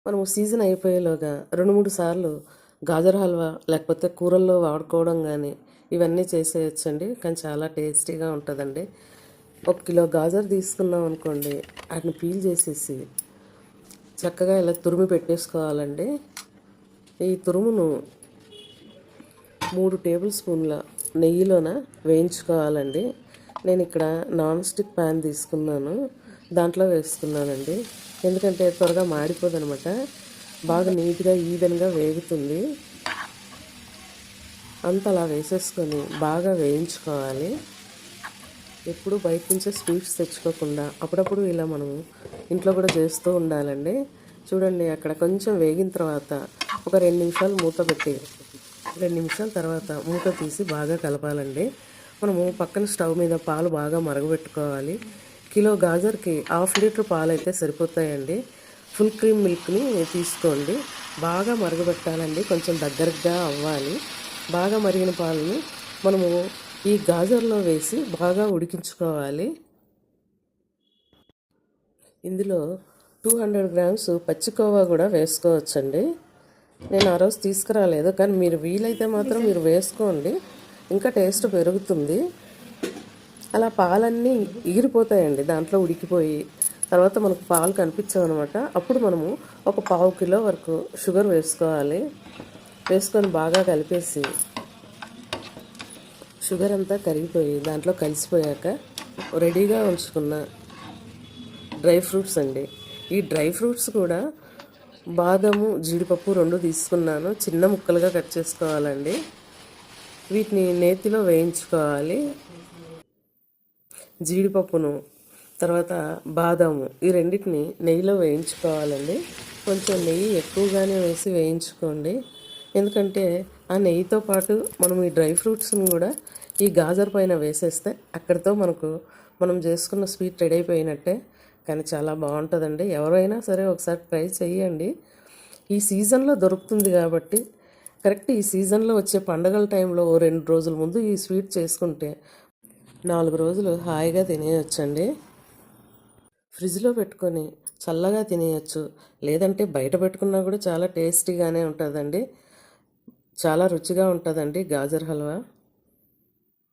మనము సీజన్ అయిపోయేలోగా 2, 3 సార్లు గాజర్ హల్వా లేకపోతే కూరల్లో వాడుకోవడం కానీ ఇవన్నీ చేసేయచ్చండి. కానీ చాలా టేస్టీగా ఉంటుందండి. 1 కిలో గాజర్ తీసుకున్నాం అనుకోండి, వాటిని పీల్ చేసేసి చక్కగా ఇలా తురిమి పెట్టేసుకోవాలండి. ఈ తురుమును 3 టేబుల్ స్పూన్ల నెయ్యిలోన వేయించుకోవాలండి. నేను ఇక్కడ నాన్ స్టిక్ ప్యాన్ తీసుకున్నాను, దాంట్లో వేసుకున్నానండి. ఎందుకంటే త్వరగా మాడిపోదనమాట, బాగా నీట్గా ఈవెన్గా వేగుతుంది. అంత అలా వేసేసుకొని బాగా వేయించుకోవాలి. ఎప్పుడు బయట నుంచే స్వీట్స్ తెచ్చుకోకుండా అప్పుడప్పుడు ఇలా మనము ఇంట్లో కూడా చేస్తూ ఉండాలండి. చూడండి, అక్కడ కొంచెం వేగిన తర్వాత ఒక 2 నిమిషాలు మూత పెట్టి 2 నిమిషాల తర్వాత మూత తీసి బాగా కలపాలండి. మనము పక్కన స్టవ్ మీద పాలు బాగా మరగబెట్టుకోవాలి. కిలో గాజర్కి 1/2 లీటర్ పాలు అయితే సరిపోతాయండి. ఫుల్ క్రీమ్ మిల్క్ని తీసుకోండి. బాగా మరగబెట్టాలండి, కొంచెం దగ్గరగా అవ్వాలి. బాగా మరిగిన పాలను మనము ఈ గాజర్లో వేసి బాగా ఉడికించుకోవాలి. ఇందులో 200 గ్రామ్స్ పచ్చికోవా కూడా వేసుకోవచ్చండి. నేను ఆ రోజు తీసుకురాలేదు, కానీ మీరు వీలైతే మాత్రం మీరు వేసుకోండి, ఇంకా టేస్ట్ పెరుగుతుంది. అలా పాలన్నీ ఎగిరిపోతాయండి దాంట్లో ఉడికిపోయి. తర్వాత మనకు పాలు కనిపించవన్నమాట. అప్పుడు మనము ఒక 1/2 కిలో వరకు షుగర్ వేసుకోవాలి. వేసుకొని బాగా కలిపేసి షుగర్ అంతా కరిగిపోయి దాంట్లో కలిసిపోయాక రెడీగా ఉంచుకున్న డ్రై ఫ్రూట్స్ అండి. ఈ డ్రై ఫ్రూట్స్ కూడా బాదము, జీడిపప్పు 2 తీసుకున్నాను. చిన్న ముక్కలుగా కట్ చేసుకోవాలండి. వీటిని నేతిలో వేయించుకోవాలి. జీడిపప్పును తర్వాత బాదాము ఈ రెండింటిని నెయ్యిలో వేయించుకోవాలండి. కొంచెం నెయ్యి ఎక్కువగానే వేసి వేయించుకోండి, ఎందుకంటే ఆ నెయ్యితో పాటు మనం ఈ డ్రై ఫ్రూట్స్ని కూడా ఈ గాజర్ పైన వేసేస్తే అక్కడితో మనం చేసుకున్న స్వీట్ రెడీ అయిపోయినట్టే. కానీ చాలా బాగుంటుందండి. ఎవరైనా సరే ఒకసారి ట్రై చేయండి. ఈ సీజన్లో దొరుకుతుంది కాబట్టి, కరెక్ట్ ఈ సీజన్లో వచ్చే పండగల టైంలో 2 రోజుల ముందు ఈ స్వీట్ చేసుకుంటే 4 రోజులు హాయిగా తినేయొచ్చండి. ఫ్రిడ్జ్లో పెట్టుకొని చల్లగా తినేయచ్చు, లేదంటే బయట పెట్టుకున్నా కూడా చాలా టేస్టీగానే ఉంటుందండి. చాలా రుచిగా ఉంటుందండి గాజర్ హల్వా.